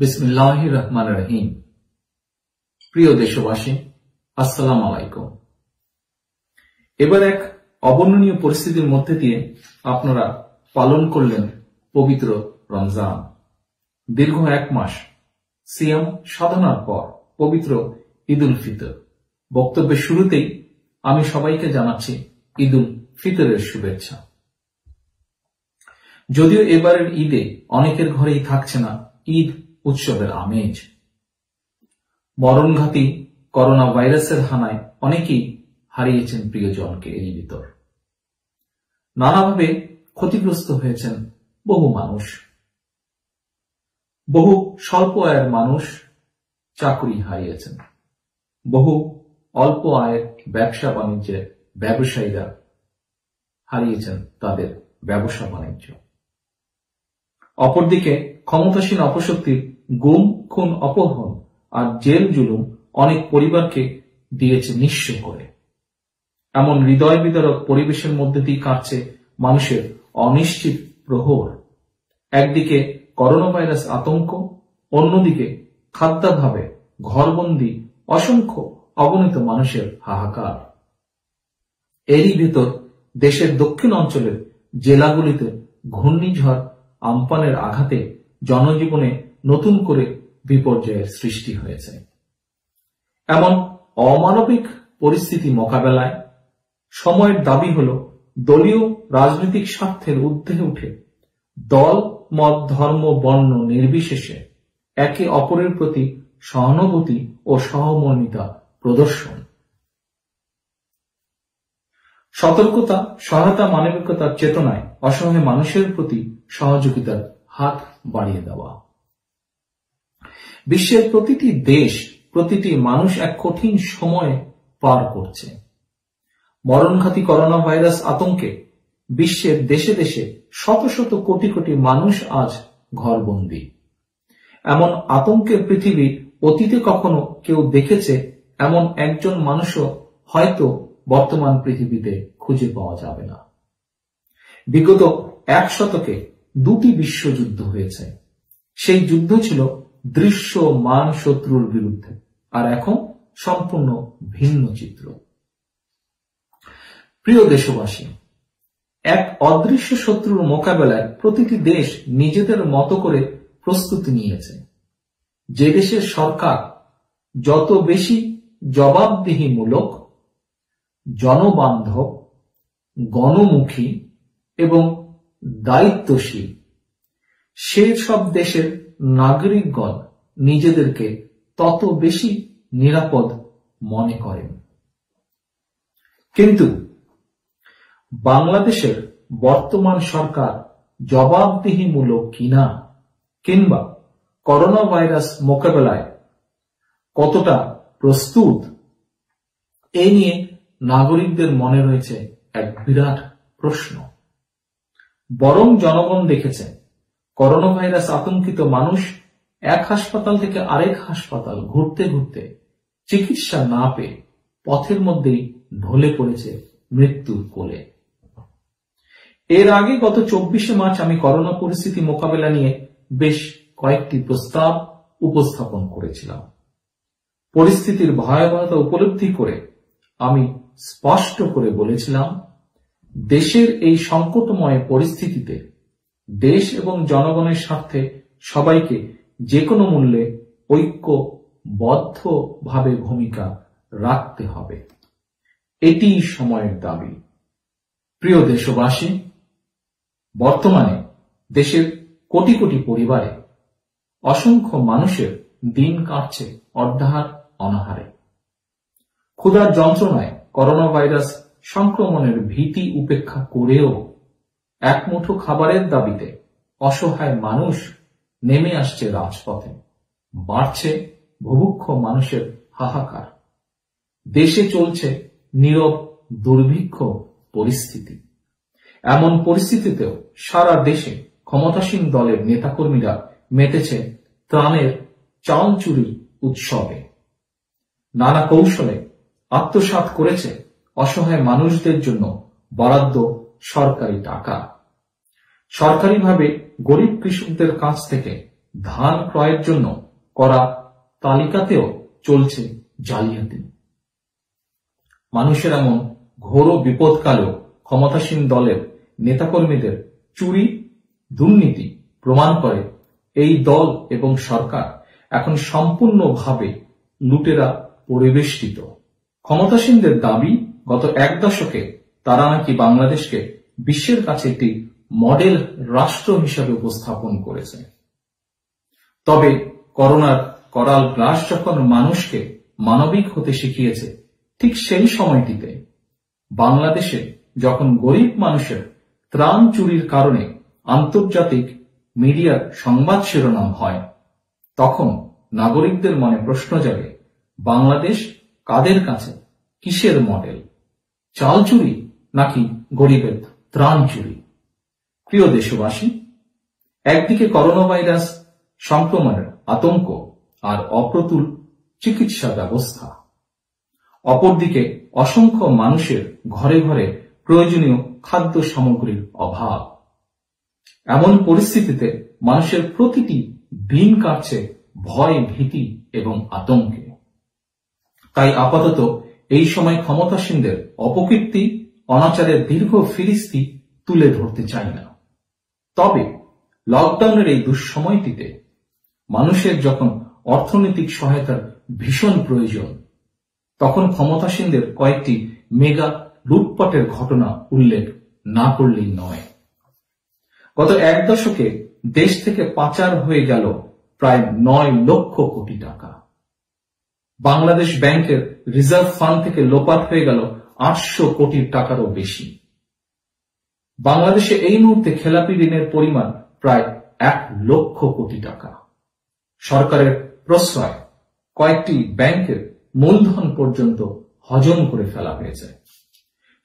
বিসমিল্লাহির রহমানির রহিম। প্রিয় দেশবাসী, আসসালামু আলাইকুম। এবার এক অবর্ণনীয় পরিস্থিতির মধ্যে দিয়ে আপনারা পালন করলেন পবিত্র রমজান। দীর্ঘ এক মাস সিয়াম সাধনার পর পবিত্র ঈদ উল ফিতর। বক্তব্যের শুরুতেই আমি সবাইকে জানাচ্ছি ঈদ উল ফিতরের শুভেচ্ছা। যদিও এবারের ঈদে অনেকের ঘরেই থাকছে না ঈদ উৎসবের আমেজ। মরণঘাতী করোনা ভাইরাসের হানায় অনেকেই হারিয়েছেন প্রিয়জনকে। এই ভিতর নানাভাবে ক্ষতিগ্রস্ত হয়েছেন বহু মানুষ। বহু স্বল্প আয়ের মানুষ চাকরি হারিয়েছেন। বহু অল্প আয়ের ব্যবসা বাণিজ্যের ব্যবসায়ীরা হারিয়েছেন তাদের ব্যবসা বাণিজ্য। অপরদিকে ক্ষমতাসীন অপশক্তির গুম, খুন, অপহরণ আর জেল জুলুম অনেক পরিবারকে দিয়েছে নিঃস্ব করে। এমন হৃদয় বিদারক পরিবেশের মধ্যে দিয়ে কাটছে মানুষের অনিশ্চিত প্রহর। একদিকে করোনা ভাইরাস আতঙ্ক, অন্যদিকে খাদ্যাভাবে ঘরবন্দি অসংখ্য অগণিত মানুষের হাহাকার। এরই ভেতর দেশের দক্ষিণ অঞ্চলের জেলাগুলিতে ঘূর্ণিঝড় আমপানের আঘাতে জনজীবনে নতুন করে বিপর্যয়ের সৃষ্টি হয়েছে। এমন অমানবিক পরিস্থিতি মোকাবেলায় সময়ের দাবি হল দলীয় রাজনৈতিক স্বার্থের ঊর্ধ্বে উঠে দল, মত, ধর্ম, বর্ণ নির্বিশেষে একে অপরের প্রতি সহানুভূতি ও সহমর্মিতা প্রদর্শন। সতর্কতা, সহায়তা, মানবিকতার চেতনায় অসহায় মানুষের প্রতি সহযোগিতার হাত বাড়িয়ে দেওয়া। বিশ্বের প্রতিটি দেশ, প্রতিটি মানুষ এক কঠিন সময় পার করছে। মরণঘাতী করোনা ভাইরাস আতঙ্কে বিশ্বের দেশে দেশে শত শত কোটি কোটি মানুষ আজ ঘরবন্দি। এমন আতঙ্কের পৃথিবী অতীতে কখনো কেউ দেখেছে এমন একজন মানুষও হয়তো বর্তমান পৃথিবীতে খুঁজে পাওয়া যাবে না। বিগত এক শতকে দুটি বিশ্বযুদ্ধ হয়েছে। সেই যুদ্ধ ছিল দৃশ্যমান শত্রুর বিরুদ্ধে, আর এখন সম্পূর্ণ ভিন্ন চিত্র। প্রিয় দেশবাসী, এক অদৃশ্য শত্রুর মোকাবেলায় প্রতিটি দেশ নিজেদের মতো করে প্রস্তুতি নিয়েছে। যে দেশের সরকার যত বেশি জবাবদিহিমূলক, জনবান্ধব, গণমুখী এবং দায়িত্বশীল, সেসব দেশের নাগরিকগণ নিজেদেরকে তত বেশি নিরাপদ মনে করেন। কিন্তু বাংলাদেশের বর্তমান সরকার জবাবদিহিমূলক কিনা, কিংবা করোনা ভাইরাস মোকাবেলায় কতটা প্রস্তুত, এ নিয়ে নাগরিকদের মনে রয়েছে এক বিরাট প্রশ্ন। বরং জনগণ দেখেছে করোনা ভাইরাস আতঙ্কিত মানুষ এক হাসপাতাল থেকে আরেক হাসপাতাল ঘুরতে ঘুরতে চিকিৎসা না পেয়ে পথের মধ্যেই ঢলে পড়েছে মৃত্যুর কোলে। এর আগে গত 24শে মার্চ আমি করোনা পরিস্থিতি মোকাবেলা নিয়ে বেশ কয়েকটি প্রস্তাব উপস্থাপন করেছিলাম। পরিস্থিতির ভয়াবহতা উপলব্ধি করে আমি স্পষ্ট করে বলেছিলাম, দেশের এই সংকটময় পরিস্থিতিতে দেশ এবং জনগণের স্বার্থে সবাইকে যে কোনো মূল্যে ঐক্যবদ্ধভাবে ভূমিকা রাখতে হবে। এটি সময়ের দাবি। প্রিয় দেশবাসী, বর্তমানে দেশের কোটি কোটি পরিবারে অসংখ্য মানুষের দিন কাটছে অর্ধাহার অনাহারে। ক্ষুধার যন্ত্রণায় করোনা ভাইরাস সংক্রমণের ভীতি উপেক্ষা করেও এক মুঠো খাবারের দাবিতে অসহায় মানুষ নেমে আসছে রাজপথে। বাড়ছে বুভুক্ষ মানুষের হাহাকার। দেশে চলছে নীরব দুর্ভিক্ষ পরিস্থিতি। এমন পরিস্থিতিতেও সারা দেশে ক্ষমতাসীন দলের নেতাকর্মীরা মেতেছে ত্রাণের চালচুরি উৎসবে। নানা কৌশলে আত্মসাৎ করেছে অসহায় মানুষদের জন্য বরাদ্দ সরকারি টাকা। সরকারিভাবে গরিব কৃষকদের কাছ থেকে ধান ক্রয়ের জন্য করা তালিকাতেও চলছে জালিয়াতি। মানুষের এমন ঘোর বিপদকালেও ক্ষমতাসীন দলের নেতাকর্মীদের চুরি দুর্নীতি প্রমাণ করে এই দল এবং সরকার এখন সম্পূর্ণভাবে লুটেরা পরিবেষ্টিত। ক্ষমতাসীনদের দাবি, গত এক দশকে তারা নাকি বাংলাদেশকে বিশ্বের কাছে একটি মডেল রাষ্ট্র হিসেবে উপস্থাপন করেছে। তবে করোনার করাল গ্রাস যখন মানুষকে মানবিক হতে শিখিয়েছে, ঠিক সেই সময়টিতে বাংলাদেশে যখন গরিব মানুষের ত্রাণ চুরির কারণে আন্তর্জাতিক মিডিয়ার সংবাদ শিরোনাম হয়, তখন নাগরিকদের মনে প্রশ্ন জাগে, বাংলাদেশ কাদের কাছে, কিসের মডেল? চাল চুরি নাকি গরিবের ত্রাণ চুরি? প্রিয় দেশবাসী, একদিকে করোনা ভাইরাস সংক্রমণের আতঙ্ক আর অপ্রতুল চিকিৎসা ব্যবস্থা, অপরদিকে অসংখ্য মানুষের ঘরে ঘরে প্রয়োজনীয় খাদ্য সামগ্রীর অভাব। এমন পরিস্থিতিতে মানুষের প্রতিটি দিন কাটছে ভয়, ভীতি এবং আতঙ্কে। তাই আপাতত এই সময় ক্ষমতাসীনদের অপকীর্তি, অনাচারের দীর্ঘ ফিরিস্তি তুলে ধরতে চাই না। তবে লকডাউনের এই দুঃসময়টিতে মানুষের যখন অর্থনৈতিক সহায়তার ভীষণ প্রয়োজন, তখন ক্ষমতাসীনদের কয়েকটি মেগা লুটপাটের ঘটনা উল্লেখ না করলেই নয়। গত এক দশকে দেশ থেকে পাচার হয়ে গেল প্রায় 9 লক্ষ কোটি টাকা। বাংলাদেশ ব্যাংকের রিজার্ভ ফান্ড থেকে লোপাট হয়ে গেল 800 কোটি টাকারও বেশি। বাংলাদেশে এই মুহূর্তে খেলাপি ঋণের পরিমাণ প্রায় 1 লক্ষ কোটি টাকা। সরকারের প্রশ্রয় কয়েকটি ব্যাংকের মূলধন পর্যন্ত হজম করে ফেলা হয়েছে।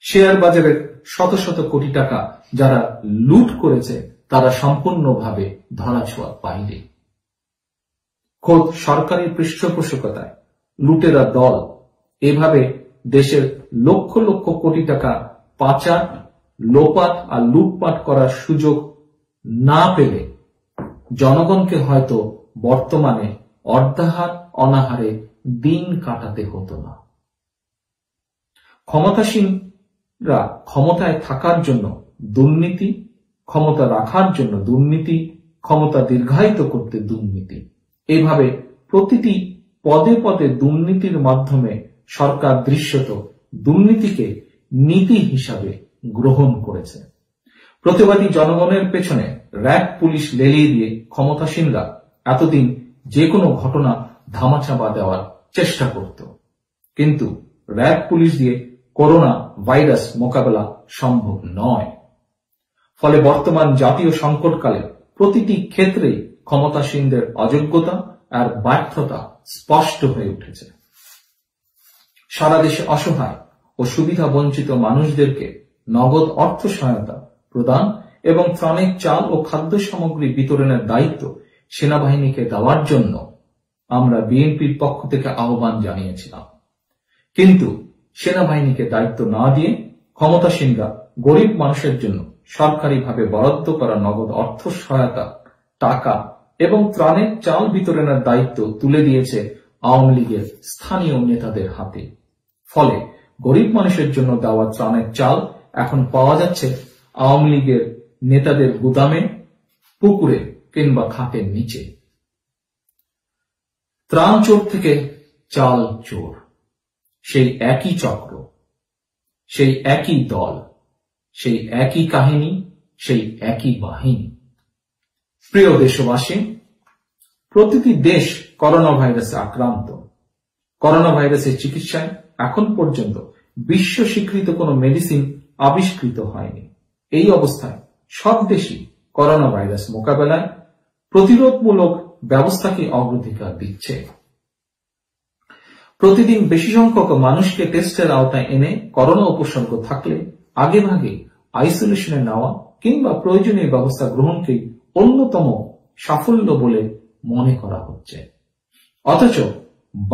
শেয়ার বাজারের শত শত কোটি টাকা যারা লুট করেছে, তারা সম্পূর্ণভাবে ধরাছোঁয়ার বাইরে। খোদ সরকারি পৃষ্ঠপোষকতায় লুটেরা দল এভাবে দেশের লক্ষ লক্ষ কোটি টাকা পাচার, লোপাট আর লুটপাট করার সুযোগ না পেলে জনগণকে হয়তো বর্তমানে অর্ধাহার অনাহারে দিন কাটাতে হতো না। ক্ষমতাসীনরা ক্ষমতায় থাকার জন্য দুর্নীতি, ক্ষমতা রাখার জন্য দুর্নীতি, ক্ষমতা দীর্ঘায়িত করতে দুর্নীতি, এভাবে প্রতিটি পদে পদে দুর্নীতির মাধ্যমে সরকার দৃশ্যত দুর্নীতিকে নীতি হিসাবে গ্রহণ করেছে। প্রতিবাদী জনগণের পেছনে র্যাব পুলিশ লেলিয়ে দিয়ে ক্ষমতাসীনরা এতদিন যে কোনো ঘটনা ধামাচাপা দেওয়ার চেষ্টা করত, কিন্তু র্যাব পুলিশ দিয়ে করোনা ভাইরাস মোকাবেলা সম্ভব নয়। ফলে বর্তমান জাতীয় সংকটকালে প্রতিটি ক্ষেত্রেই ক্ষমতাসীনদের অযোগ্যতা আর ব্যর্থতা স্পষ্ট হয়ে উঠেছে। সারা দেশে অসহায় ও সুবিধা বঞ্চিত মানুষদেরকে নগদ অর্থ সহায়তা প্রদান এবং ত্রাণের চাল ও খাদ্য সামগ্রী বিতরণের দায়িত্ব সেনাবাহিনীকে দেওয়ার জন্য আমরা বিএনপির পক্ষ থেকে আহ্বান জানিয়েছিলাম। কিন্তু সেনাবাহিনীকে দায়িত্ব না দিয়ে ক্ষমতাসীনরা গরিব মানুষের জন্য সরকারিভাবে বরাদ্দ করা নগদ অর্থ সহায়তা, টাকা এবং ত্রাণের চাল বিতরণের দায়িত্ব তুলে দিয়েছে আওয়ামী লীগের স্থানীয় নেতাদের হাতে। ফলে গরিব মানুষের জন্য দেওয়া ত্রাণের চাল এখন পাওয়া যাচ্ছে আওয়ামী লীগের নেতাদের গুদামে, পুকুরে কিংবা খাটের নিচে। ত্রাণ চোর থেকে চাল চোর, সেই একই চক্র, সেই একই দল, সেই একই কাহিনী, সেই একই বাহিনী। প্রিয় দেশবাসী, প্রতিটি দেশ করোনা ভাইরাসে আক্রান্ত। করোনা ভাইরাসের চিকিৎসায় এখন পর্যন্ত বিশ্ব স্বীকৃত কোনো মেডিসিন আবিষ্কৃত হয়নি। এই অবস্থায় সব দেশই করোনা ভাইরাস মোকাবেলায় প্রতিরোধমূলক ব্যবস্থাকে অগ্রাধিকার দিচ্ছে। প্রতিদিন বেশি সংখ্যক মানুষকে টেস্টের আওতায় এনে করোনা উপসর্গ থাকলে আগেভাগে আইসোলেশনে নেওয়া কিংবা প্রয়োজনীয় ব্যবস্থা গ্রহণকেই অন্যতম সাফল্য বলে মনে করা হচ্ছে। অথচ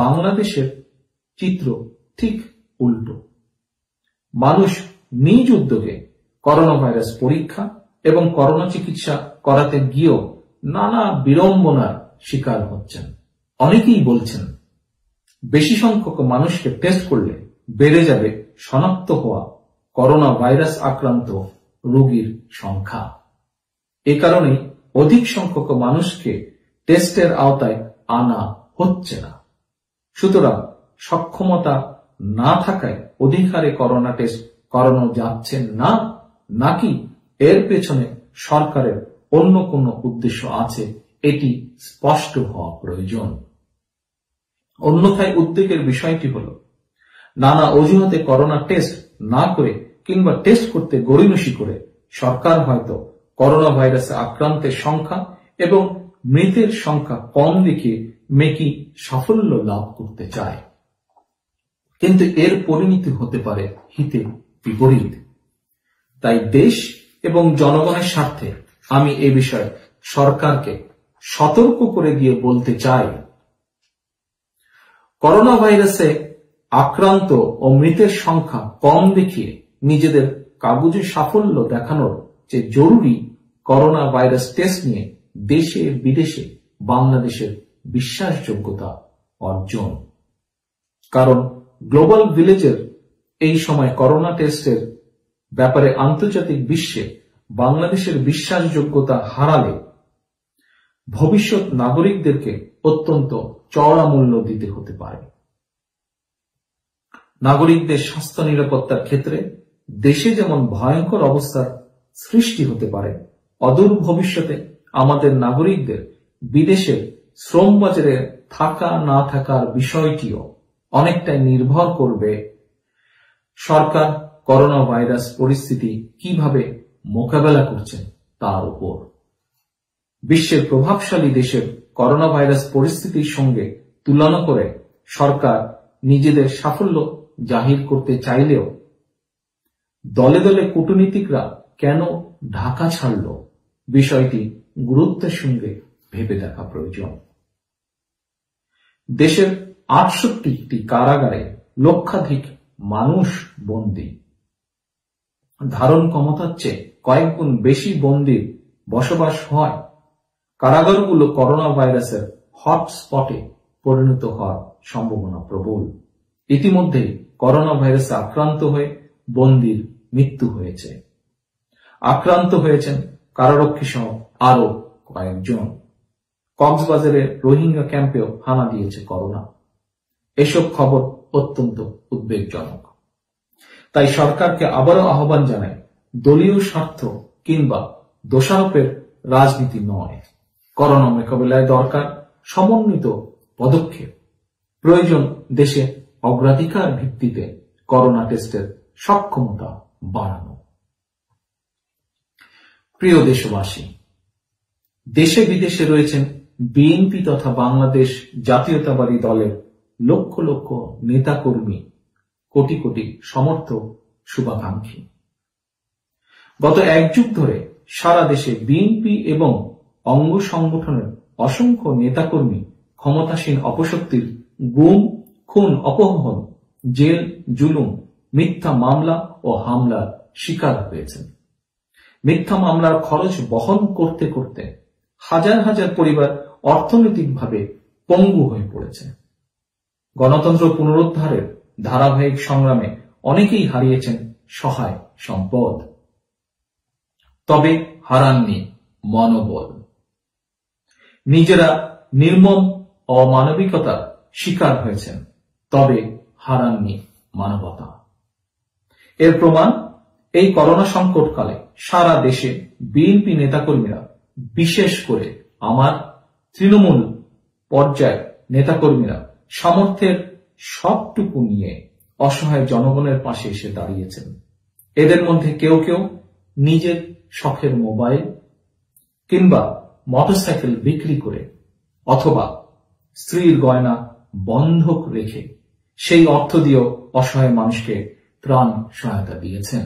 বাংলাদেশের চিত্র ঠিক উল্টো। মানুষ নিজ উদ্যোগে করোনা ভাইরাস পরীক্ষা এবং করোনা চিকিৎসা করাতে গিয়েও নানা বিড়ম্বনার শিকার হচ্ছেন। অনেকেই বলছেন বেশি সংখ্যক মানুষকে টেস্ট করলে বেড়ে যাবে শনাক্ত হওয়া করোনা ভাইরাস আক্রান্ত রোগীর সংখ্যা। এ কারণে অধিক সংখ্যক মানুষকে টেস্টের আওতায় আনা হচ্ছে না। সুতরাং সক্ষমতা না থাকায় অধিক হারে করোনা টেস্ট করানো যাচ্ছে না, নাকি এর পেছনে সরকারের অন্য কোনো উদ্দেশ্য আছে, এটি স্পষ্ট হওয়া প্রয়োজন। অন্যথায় উদ্বেগের বিষয়টি হল, নানা অজুহাতে করোনা টেস্ট না করে কিংবা টেস্ট করতে গড়িমসি করে সরকার হয়তো করোনা ভাইরাসে আক্রান্তের সংখ্যা এবং মৃতের সংখ্যা কম দেখিয়ে মেকি সাফল্য লাভ করতে চায়। কিন্তু এর পরিণতি হতে পারে হিতে বিপরীত। তাই দেশ এবং জনগণের স্বার্থে আমি এ বিষয়ে সরকারকে সতর্ক করে দিয়ে বলতে চাই, করোনা ভাইরাসে আক্রান্ত ও মৃতের সংখ্যা কম দেখিয়ে নিজেদের কাগুজে সাফল্য দেখানোর যে জরুরি করোনা ভাইরাস টেস্ট নিয়ে দেশে বিদেশে বাংলাদেশের বিশ্বাসযোগ্যতা অর্জন। কারণ গ্লোবাল ভিলেজের এই সময় করোনা টেস্টের ব্যাপারে আন্তর্জাতিক বিশ্বে বাংলাদেশের বিশ্বাসযোগ্যতা হারালে ভবিষ্যৎ নাগরিকদেরকে অত্যন্ত চড়া মূল্য দিতে হতে পারে। নাগরিকদের স্বাস্থ্য নিরাপত্তার ক্ষেত্রে দেশে যেমন ভয়ঙ্কর অবস্থার সৃষ্টি হতে পারে, অদূর ভবিষ্যতে আমাদের নাগরিকদের বিদেশে শ্রম বাজারে থাকা না থাকার বিষয়টিও অনেকটাই নির্ভর করবে সরকার করোনা ভাইরাস পরিস্থিতি কিভাবে মোকাবেলা করছে তার উপর। বিশ্বের প্রভাবশালী দেশের করোনা ভাইরাস পরিস্থিতির সঙ্গে তুলনা করে সরকার নিজেদের সাফল্য জাহির করতে চাইলেও দলে দলে কূটনীতিকরা কেন ঢাকা ছাড়ল, বিষয়টি গুরুত্বের সঙ্গে ভেবে দেখা প্রয়োজন। দেশের ৬৮টি কারাগারে লক্ষাধিক মানুষ বন্দী। ধারণ ক্ষমতার চেয়ে কয়েক গুণ বেশি বন্দীর বসবাস হয় কারাগারগুলো করোনা ভাইরাসের হটস্পটে পরিণত হওয়ার সম্ভাবনা প্রবল। ইতিমধ্যে করোনা ভাইরাসে আক্রান্ত হয়ে বন্দীর মৃত্যু হয়েছে। আক্রান্ত হয়েছেন কারারক্ষী সহ আরো কয়েকজন। কক্সবাজারের রোহিঙ্গা ক্যাম্পেও হানা দিয়েছে করোনা। এসব খবর অত্যন্ত উদ্বেগজনক। তাই সরকারকে আবারও আহ্বান জানায়, দলীয় স্বার্থ কিংবা দোষারোপের রাজনীতি নয়। করোনা মোকাবিলায় দরকার সমন্বিত পদক্ষেপ। প্রয়োজন দেশে অগ্রাধিকার ভিত্তিতে করোনা টেস্টের সক্ষমতা বাড়ানো। প্রিয় দেশবাসী, দেশে বিদেশে রয়েছেন বিএনপি তথা বাংলাদেশ জাতীয়তাবাদী দলের লক্ষ লক্ষ নেতাকর্মী, কোটি কোটি সমর্থক, শুভাকাঙ্ক্ষী। গত এক যুগ ধরে সারা দেশে বিএনপি এবং অঙ্গ সংগঠনের অসংখ্য নেতাকর্মী ক্ষমতাসীন অপশক্তির গুম, খুন, অপহরণ, জেল, জুলুম, মিথ্যা মামলা ও হামলার শিকার হয়েছেন। মিথ্যা মামলার খরচ বহন করতে করতে হাজার হাজার পরিবার অর্থনৈতিকভাবে পঙ্গু হয়ে পড়েছে। গণতন্ত্র পুনরুদ্ধারের ধারাবাহিক সংগ্রামে অনেকেই হারিয়েছেন সহায় সম্পদ, তবে হারাননি মনোবল। নিজেরা নির্মম অমানবিকতার শিকার হয়েছেন, তবে হারাননি মানবতা। এর প্রমাণ এই করোনা সংকটকালে সারা দেশে বিএনপি নেতাকর্মীরা, বিশেষ করে আমার তৃণমূল পর্যায়ের নেতাকর্মীরা সামর্থ্যের সবটুকু নিয়ে অসহায় জনগণের পাশে এসে দাঁড়িয়েছেন। এদের মধ্যে কেউ কেউ নিজের শখের মোবাইল কিংবা মোটরসাইকেল বিক্রি করে অথবা স্ত্রীর গয়না বন্ধক রেখে সেই অর্থ দিয়েও অসহায় মানুষকে ত্রাণ সহায়তা দিয়েছেন।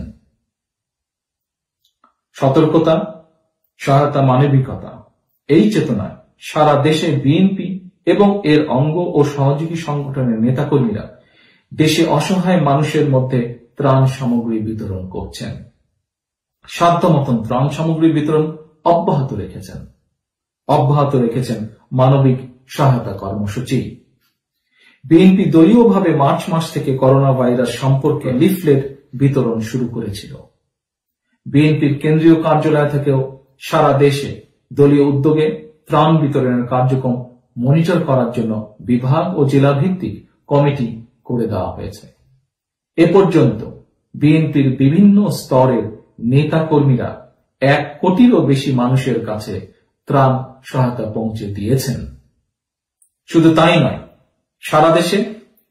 সতর্কতা, সহায়তা, মানবিকতা, এই চেতনায় সারা দেশে বিএনপি এবং এর অঙ্গ ও সহযোগী সংগঠনের নেতাকর্মীরা দেশে অসহায় মানুষের মধ্যে ত্রাণ সামগ্রী বিতরণ করছেন। সাধ্য মতন ত্রাণ সামগ্রী বিতরণ অব্যাহত রেখেছেন। অব্যাহত রেখেছেন মানবিক সহায়তা কর্মসূচি। বিএনপি দলীয়ভাবে মার্চ মাস থেকে করোনা ভাইরাস সম্পর্কে লিফলেট বিতরণ শুরু করেছিল। বিএনপির কেন্দ্রীয় কার্যালয় থেকেও সারা দেশে দলীয় উদ্যোগে ত্রাণ বিতরণের কার্যক্রম মনিটর করার জন্য বিভাগ ও জেলা ভিত্তিক কমিটি করে দেওয়া হয়েছে। এ পর্যন্ত বিএনপির বিভিন্ন স্তরের নেতা কর্মীরা 1 কোটিরও বেশি মানুষের কাছে ত্রাণ সহায়তা পৌঁছে দিয়েছেন। শুধু তাই নয়, সারা দেশে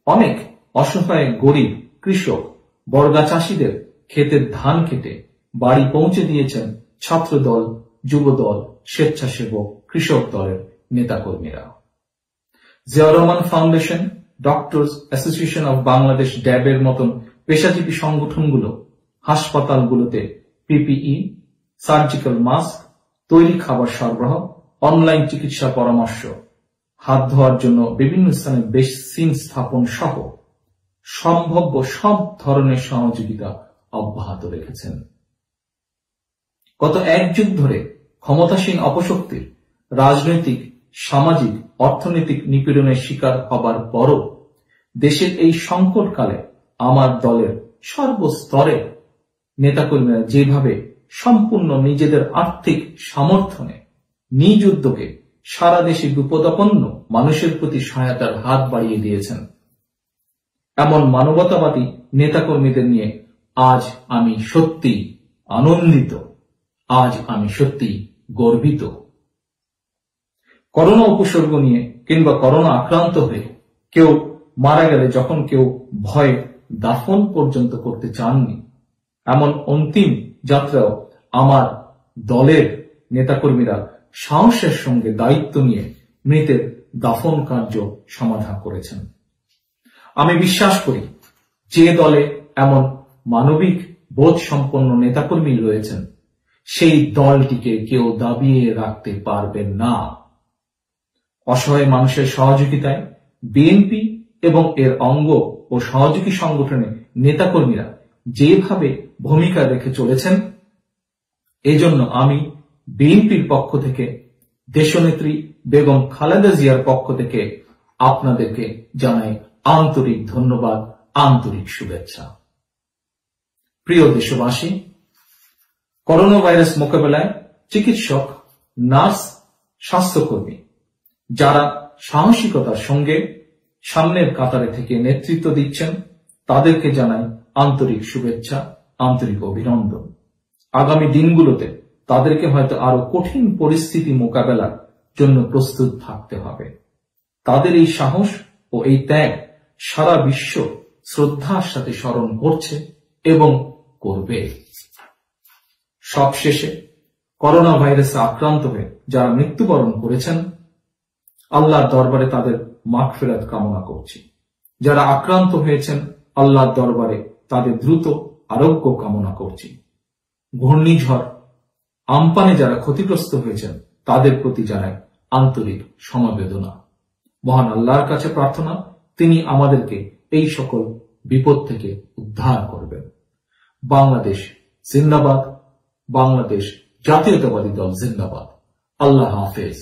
অনেক অসহায় গরিব কৃষক বর্গা চাষীদের ক্ষেতের ধান কেটে বাড়ি পৌঁছে দিয়েছেন ছাত্রদল, যুবদল, স্বেচ্ছাসেবক, কৃষক দলের নেতাকর্মীরা। Ziaur Rahman foundation, doctors association of Bangladesh, ড্যাবের মতন পেশাজীবী সংগঠনগুলো হাসপাতালগুলোতে পিপিই, সার্জিক্যাল মাস্ক, তৈরি খাবার সরবরাহ, অনলাইন চিকিৎসা পরামর্শ, হাত ধোয়ার জন্য বিভিন্ন স্থানে বেসিন স্থাপন সহ সম্ভাব্য সব ধরনের সহযোগিতা অব্যাহত রেখেছেন। গত 1 যুগ ধরে ক্ষমতাসীন অপশক্তির রাজনৈতিক, সামাজিক, অর্থনৈতিক নিপীড়নের শিকার হবার পরও দেশের এই সংকটকালে আমার দলের সর্বস্তরে নেতাকর্মীরা যেভাবে সম্পূর্ণ নিজেদের আর্থিক সামর্থ্যে নিজ উদ্যোগে সারা দেশে বিপদাপন্ন মানুষের প্রতি সহায়তার হাত বাড়িয়ে দিয়েছেন, এমন মানবতাবাদী নেতাকর্মীদের নিয়ে আজ আমি সত্যি আনন্দিত, আজ আমি সত্যি গর্বিত। করোনা উপসর্গ নিয়ে কিংবা করোনা আক্রান্ত হয়ে কেউ মারা গেলে যখন কেউ ভয়ে দাফন পর্যন্ত করতে চাননি, এমন অন্তিম যাত্রাও আমার দলের নেতাকর্মীরা সাহসের সঙ্গে দায়িত্ব নিয়ে মৃতের দাফন কার্য সমাধা করেছেন। আমি বিশ্বাস করি যে দলে এমন মানবিক বোধ সম্পন্ন নেতাকর্মী রয়েছেন, সেই দলটিকে কেউ দাবিয়ে রাখতে পারবেন না। অসহায় মানুষের সহযোগিতায় বিএনপি এবং এর অঙ্গ ও সহযোগী সংগঠনের নেতাকর্মীরা যেভাবে ভূমিকা রেখে চলেছেন, এজন্য আমি বিএনপির পক্ষ থেকে, দেশনেত্রী বেগম খালেদা জিয়ার পক্ষ থেকে আপনাদেরকে জানাই আন্তরিক ধন্যবাদ, আন্তরিক শুভেচ্ছা। প্রিয় দেশবাসী, করোনা ভাইরাস মোকাবেলায় চিকিৎসক, নার্স, স্বাস্থ্যকর্মী যারা সাহসিকতার সঙ্গে সামনের কাতারে থেকে নেতৃত্ব দিচ্ছেন, তাদেরকে জানাই আন্তরিক শুভেচ্ছা, আন্তরিক অভিনন্দন। আগামী দিনগুলোতে তাদেরকে হয়তো আরো কঠিন পরিস্থিতি মোকাবেলার জন্য প্রস্তুত থাকতে হবে। তাদের এই সাহস ও এই ত্যাগ সারা বিশ্ব শ্রদ্ধার সাথে স্মরণ করছে এবং করবে। সবশেষে করোনা ভাইরাসে আক্রান্ত হয়ে যারা মৃত্যুবরণ করেছেন, আল্লাহর দরবারে তাদের মাগফিরাত কামনা করছি। যারা আক্রান্ত হয়েছেন, আল্লাহর দরবারে তাদের দ্রুত আরোগ্য কামনা করছি। ঘূর্ণিঝড় আমপানে যারা ক্ষতিগ্রস্ত হয়েছেন, তাদের প্রতি জানাই আন্তরিক সমবেদনা। মহান আল্লাহর কাছে প্রার্থনা, তিনি আমাদেরকে এই সকল বিপদ থেকে উদ্ধার করবেন। বাংলাদেশ জিন্দাবাদ, বাংলাদেশ জাতীয়তাবাদী দল জিন্দাবাদ। আল্লাহ হাফেজ।